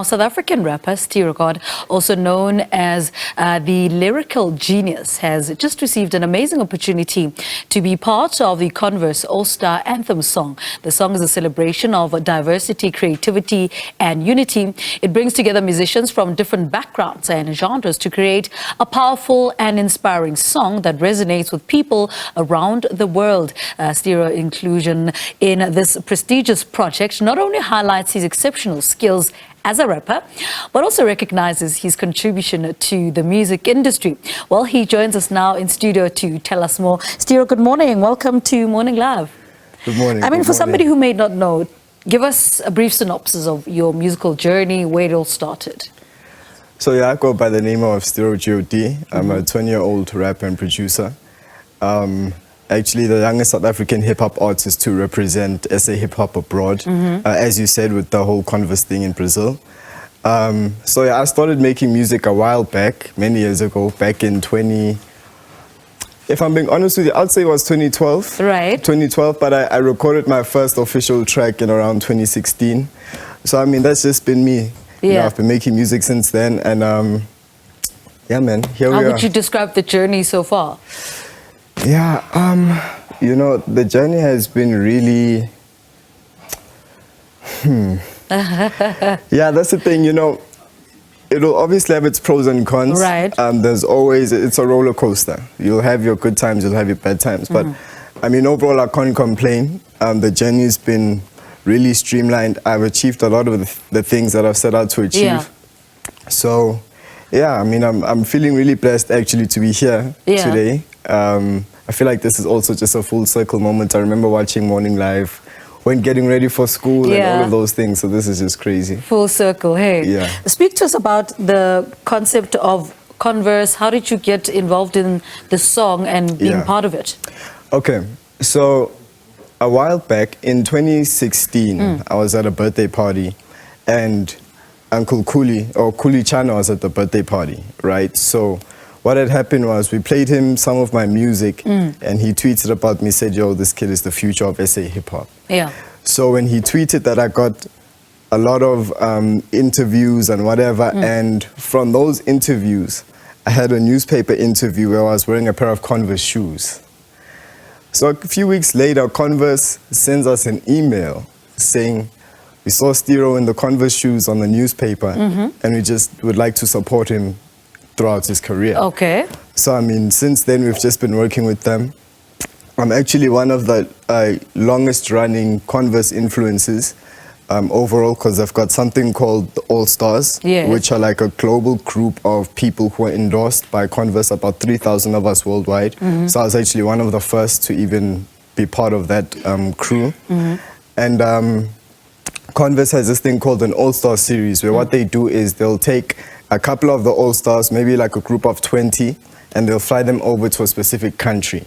South African rapper Steero God, also known as the lyrical genius, has just received an amazing opportunity to be part of the Converse All-Star Anthem song. The song is a celebration of diversity, creativity and unity. It brings together musicians from different backgrounds and genres to create a powerful and inspiring song that resonates with people around the world. Steero's inclusion in this prestigious project not only highlights his exceptional skills as a rapper, but also recognizes his contribution to the music industry. Well, he joins us now in studio to tell us more. Steero, good morning. Welcome to Morning Live. Good morning. I mean, for somebody who may not know, give us a brief synopsis of your musical journey, where it all started. So yeah, I go by the name of Steero God. I'm a 20-year-old rapper and producer. Actually, the youngest South African hip-hop artist to represent SA hip-hop abroad, as you said, with the whole Converse thing in Brazil. So yeah, I started making music a while back, many years ago, back in if I'm being honest with you, I'd say it was 2012. Right. 2012, but I recorded my first official track in around 2016. So I mean, that's just been me. Yeah. You know, I've been making music since then, and yeah, man, here we are. How would you describe the journey so far? Yeah, you know, the journey has been really, yeah, that's the thing, you know, it'll obviously have its pros and cons. Right. There's always, it's a roller coaster. You'll have your good times, you'll have your bad times. But, I mean, overall, I can't complain. The journey's been really streamlined. I've achieved a lot of the things that I've set out to achieve. Yeah. So, yeah, I mean, I'm feeling really blessed, actually, to be here today. I feel like this is also just a full circle moment. I remember watching Morning Live when getting ready for school and all of those things. So this is just crazy. Full circle, hey. Yeah. Speak to us about the concept of Converse. How did you get involved in the song and being part of it? Okay, so a while back in 2016, I was at a birthday party and Uncle Kuli, or Kuli Chana, was at the birthday party, right? So what had happened was we played him some of my music and he tweeted about me, said, yo, this kid is the future of SA hip-hop. Yeah. So when he tweeted that, I got a lot of interviews and whatever, and from those interviews, I had a newspaper interview where I was wearing a pair of Converse shoes. So a few weeks later, Converse sends us an email saying, we saw Steero in the Converse shoes on the newspaper and we just would like to support him throughout his career. Okay. So, I mean, since then, we've just been working with them. I'm actually one of the longest running Converse influences overall, because they've got something called the All-Stars, which are like a global group of people who are endorsed by Converse, about 3,000 of us worldwide. So I was actually one of the first to even be part of that crew. And Converse has this thing called an All-Star series, where what they do is they'll take a couple of the All-Stars, maybe like a group of 20, and they'll fly them over to a specific country.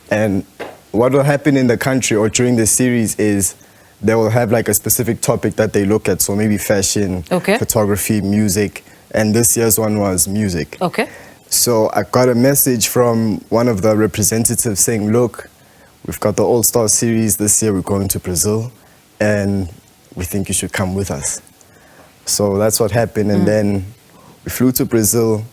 And what will happen in the country or during the series is they will have like a specific topic that they look at. So maybe fashion, photography, music, and this year's one was music. Okay. So I got a message from one of the representatives saying, look, we've got the All-Star series this year, we're going to Brazil, and we think you should come with us. So that's what happened, and then we flew to Brazil,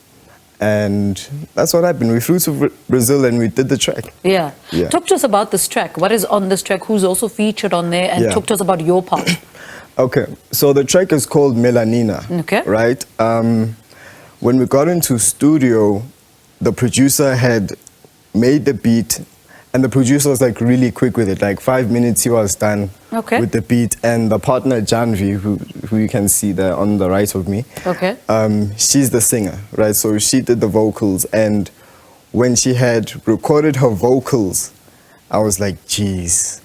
and that's what happened. We flew to Brazil and we did the track. Yeah. Talk to us about this track. What is on this track? Who's also featured on there? And talk to us about your part. Okay, so the track is called Melanina. Okay. Right? When we got into studio, the producer had made the beat, and the producer was like really quick with it. Like 5 minutes he was done with the beat. And the partner Janvi, who you can see there on the right of me, she's the singer, right? So she did the vocals, and when she had recorded her vocals, I was like, geez,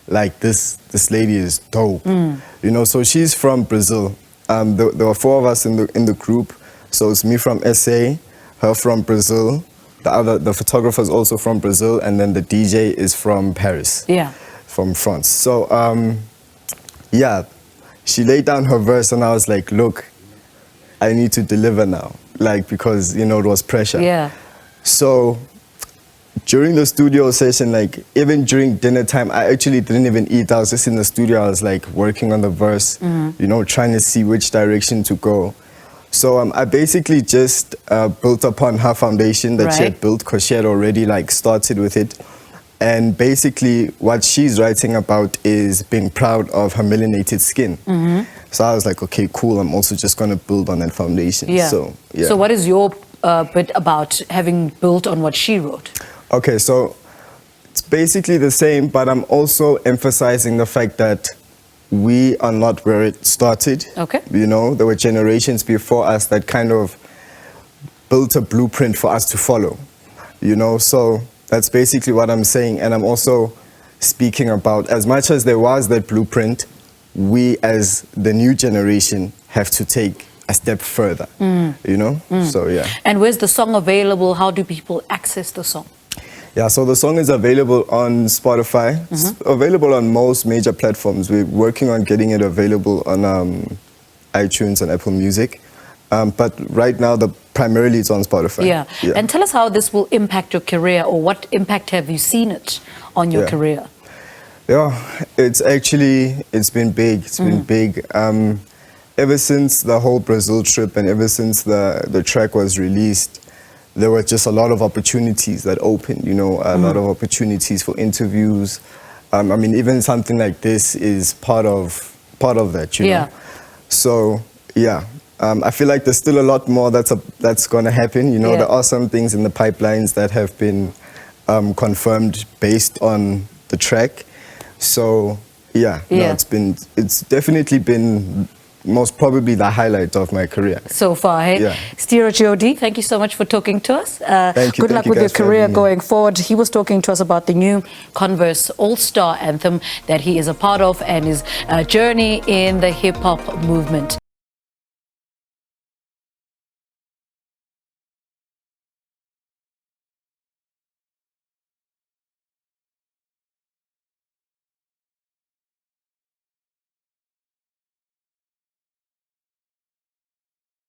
like this lady is dope. You know, so she's from Brazil. There were 4 of us in the group. So it's me from SA, her from Brazil, the photographer's also from Brazil, and then the DJ is from Paris. From France. So, yeah, she laid down her verse and I was like, look, I need to deliver now. Like, because, you know, it was pressure. So during the studio session, like even during dinner time, I actually didn't even eat. I was just in the studio. I was like working on the verse, you know, trying to see which direction to go. So I basically just built upon her foundation that she had built, because she had already like started with it. And basically what she's writing about is being proud of her melanated skin. So I was like, okay, cool. I'm also just going to build on that foundation. Yeah. So what is your bit about having built on what she wrote? Okay, so it's basically the same, but I'm also emphasizing the fact that we are not where it started. Okay. You know, there were generations before us that kind of built a blueprint for us to follow. You know, so that's basically what I'm saying. And I'm also speaking about, as much as there was that blueprint, we as the new generation have to take a step further, you know? So, yeah. And where's the song available? How do people access the song? Yeah, so the song is available on Spotify. It's available on most major platforms. We're working on getting it available on iTunes and Apple Music. But right now, primarily it's on Spotify. Yeah. And tell us how this will impact your career, or what impact have you seen it on your career? Yeah, it's been big. It's been big. Ever since the whole Brazil trip and ever since the track was released, there were just a lot of opportunities that opened, you know, a lot of opportunities for interviews. I mean, even something like this is part of that, you know. So, yeah. I feel like there's still a lot more that's going to happen. You know, there are some things in the pipelines that have been confirmed based on the track. So, no, it's definitely been most probably the highlight of my career. So far, hey? Yeah. Steero God, thank you so much for talking to us. Thank you. Good luck with your career going forward. He was talking to us about the new Converse All-Star Anthem that he is a part of and his journey in the hip-hop movement.